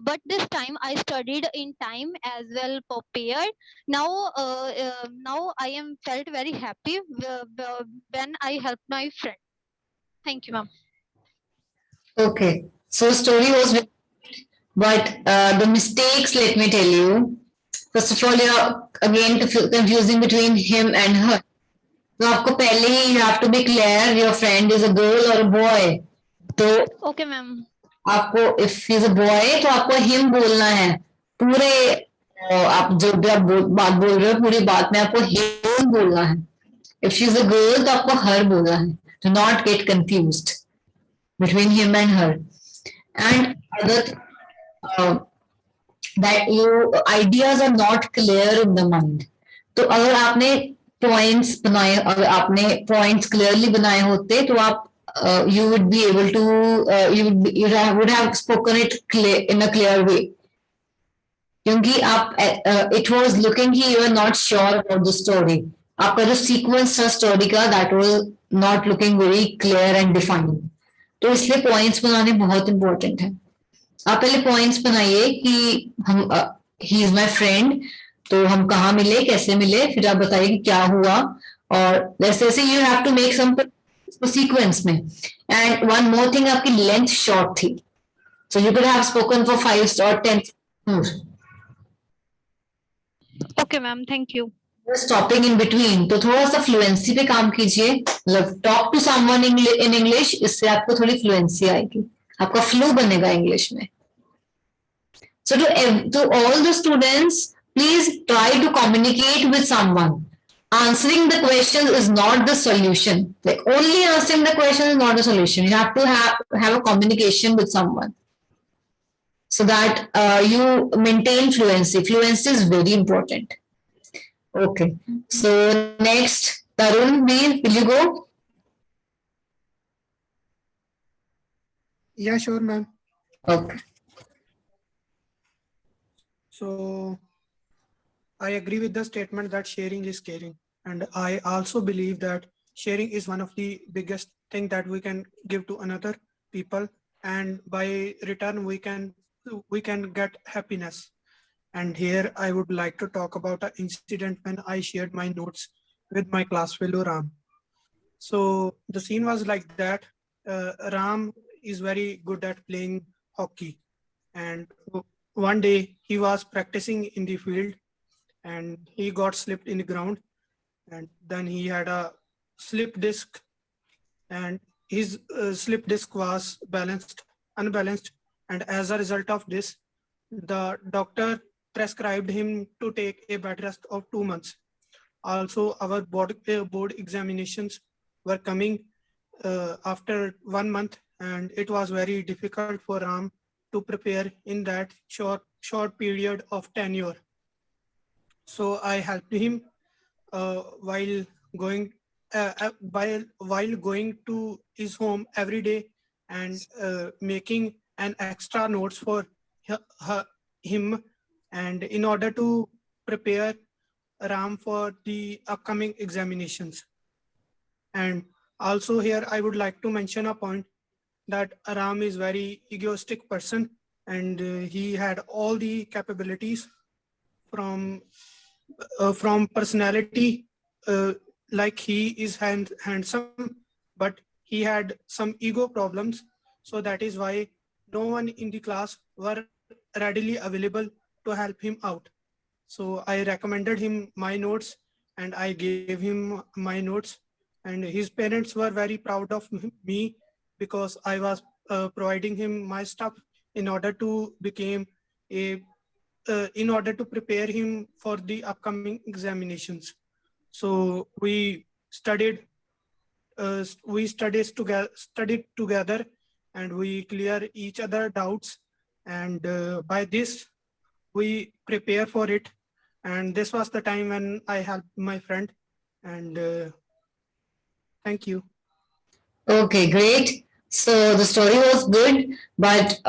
but this time I studied in time as well prepared. Now I am felt very happy when I helped my friend. Thank you, ma'am. Okay, so story was, but the mistakes, let me tell you. First of all, you're again confusing between him and her. So आपको पहले ही you have to be clear your friend is a girl or a boy. तो Okay, ma'am. आपको if he's a boy तो आपको him बोलना है. पूरे आप जो भी आप बात बोल रहे हो पूरी बात में आपको him बोलना है. If she's a girl तो आपको her बोलना है. Do not get confused between him and her. And other that your ideas are not clear in the mind. तो अगर आपने points बनाए, अगर आपने points clearly बनाए होते तो आप you would be able to would have spoken it in a clear way. क्योंकि आप it was looking कि you are not sure about the story. आपका जो sequence था story का that was not looking very clear and defined. तो इसलिए points बनाने बहुत important है. आप पहले पॉइंट्स बनाइए कि हम ही इज माई फ्रेंड, तो हम कहाँ मिले, कैसे मिले, फिर आप बताइए कि क्या हुआ, और जैसे जैसे you have to make some sequence में. एंड वन मोर थिंग, आपकी लेंथ शॉर्ट थी, so you could have spoken for 5 or 10 Okay, ma'am. Thank you. Stopping in between. तो थोड़ा सा फ्लुएंसी पे काम कीजिए, मतलब talk to someone in English, इससे आपको थोड़ी फ्लुएंसी आएगी, आपका फ्लो बनेगा इंग्लिश में. So to all the students, please try to communicate with someone. Answering the questions is not the solution. Like only answering the question is not the solution. You have to have a communication with someone so that you maintain fluency. Fluency is very important. Okay. So next, Tarun, will you go? Yeah, sure, ma'am. Okay. So I agree with the statement that sharing is caring. And I also believe that sharing is one of the biggest thing that we can give to another people. And by return, we can get happiness. And here I would like to talk about an incident when I shared my notes with my class fellow Ram. So the scene was like that. Ram is very good at playing hockey. And one day he was practicing in the field and he got slipped in the ground, and then he had a slip disc, and his slip disc was unbalanced, and as a result of this, the doctor prescribed him to take a bed rest of 2 months. Also, our board examinations were coming after 1 month, and it was very difficult for Ram to prepare in that short period of tenure. So I helped him while going to his home every day and making an extra notes for him, and in order to prepare Ram for the upcoming examinations. And also here I would like to mention a point that Ram is very egoistic person, and he had all the capabilities from personality, like he is handsome, but he had some ego problems. So that is why no one in the class were readily available to help him out. So I recommended him my notes and I gave him my notes, and his parents were very proud of me because I was providing him my stuff in order to prepare him for the upcoming examinations. So we studied together, and we clear each other doubts, and by this we prepare for it. And this was the time when I helped my friend, and thank you. Okay, great. So the story was good, but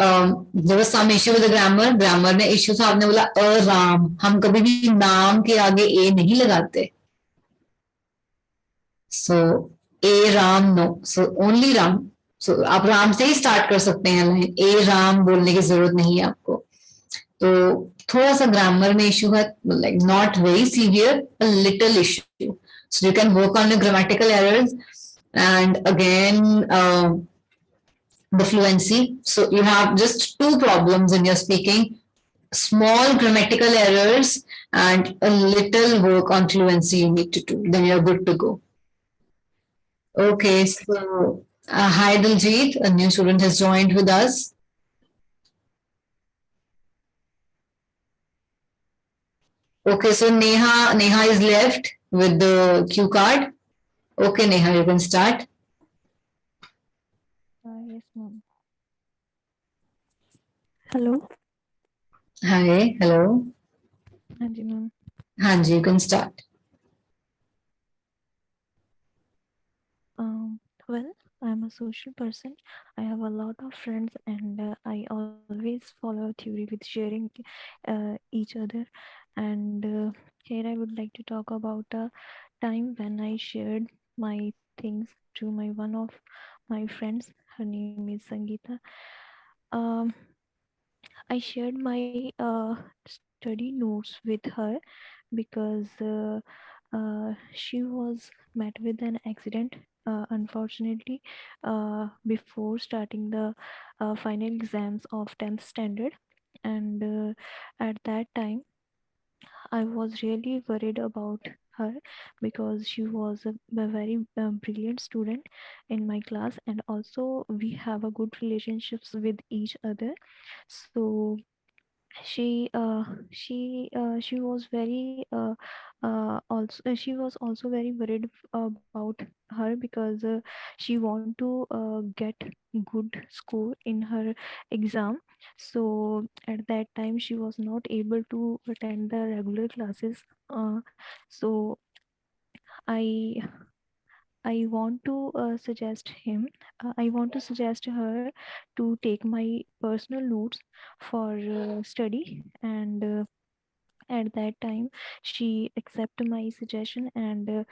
there was some issue with the grammar. Grammar ने issue था, आपने बोला राम. हम कभी भी नाम के आगे ए नहीं लगाते. So a Ram no. So only Ram. So आप राम से ही start कर सकते हैं लाइन. ए राम बोलने की जरूरत नहीं है आपको. तो थोड़ा सा grammar में issue है, like not very severe, a little issue. So you can work on the grammatical errors, and again the fluency. So you have just 2 problems in your speaking: small grammatical errors and a little work on fluency you need to do. Then you're good to go. Okay, so hi Diljit, a new student has joined with us. Okay, so Neha is left with the cue card. Okay, Neha, you can start. Hello. Hi, hello. हाँ जी ma'am. हाँ जी, you can start. Well, I'm a social person. I have a lot of friends, and I always follow a theory with sharing each other. And here I would like to talk about a time when I shared my things to my one of my friends. Her name is Sangeeta. Um, I shared my study notes with her because she was met with an accident, unfortunately, before starting the final exams of 10th standard. And at that time, I was really worried about her because she was a very brilliant student in my class, and also we have a good relationships with each other. So she was very she was also very worried about her because she want to get good score in her exam. So at that time she was not able to attend the regular classes. So i I want to I want to suggest her to take my personal notes for study. And at that time she accepted my suggestion and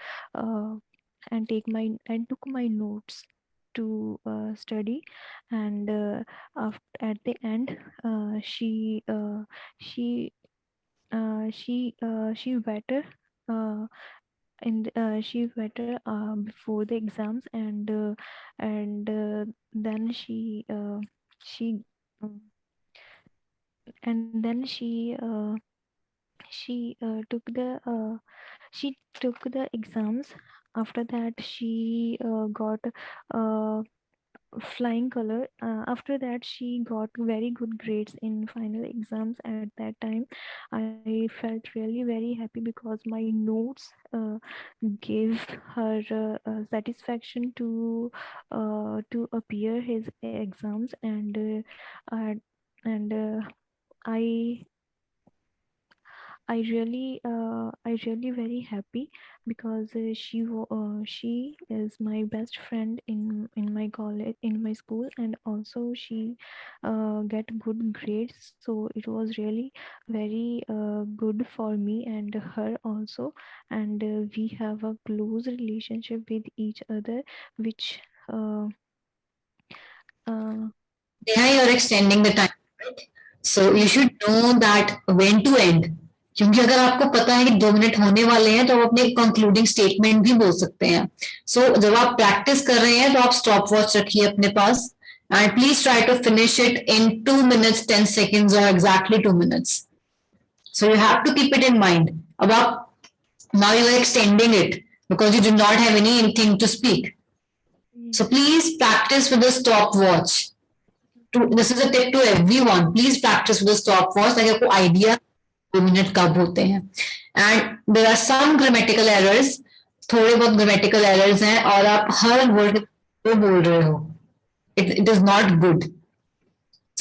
took my notes to study. And at the end she she better uh, she better before the exams. And then she um, and then she took the exams. After that she got flying color. After that she got very good grades in final exams. At that time I felt really very happy because my notes gave her satisfaction to appear his exams. And I I really very happy because she is my best friend in my college, in my school, and also she get good grades. So it was really very good for me and her also. And we have a close relationship with each other, which uh, Yeah, you're extending the time, right? So you should know that when to end. क्योंकि अगर आपको पता है कि 2 minute होने वाले हैं तो आप अपने कंक्लूडिंग स्टेटमेंट भी बोल सकते हैं. सो जब आप प्रैक्टिस कर रहे हैं तो आप स्टॉप वॉच रखिए अपने पास and please try to finish it in 2 minutes 10 seconds or exactly 2 minutes. So you have to keep it in mind. अब आप now you are extending it because you do not have anything to speak. So please practice with a stopwatch. This is a tip to everyone. Please practice with a stopwatch ताकि आपको idea 2 minute कब होते हैं. And there are some grammatical errors. थोड़े बहुत grammatical errors हैं और आप हर word को बोल रहे हो. It is not good.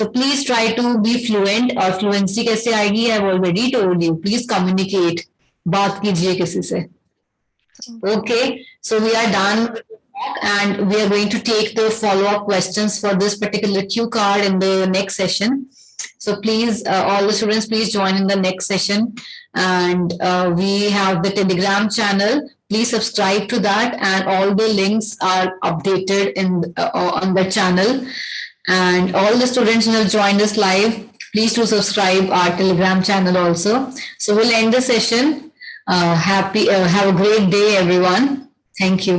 So please try to be fluent. और fluency कैसे आएगी? I've already told you. Please communicate. बात कीजिए किसी से. Okay, so we are done with the talk and we are going to take the follow-up questions for this particular cue card in the next session. So please, all the students, please join in the next session. And we have the Telegram channel. Please subscribe to that, and all the links are updated on the channel. And all the students who have joined us live, please do subscribe our Telegram channel also. So we'll end the session. Have a great day, everyone. Thank you.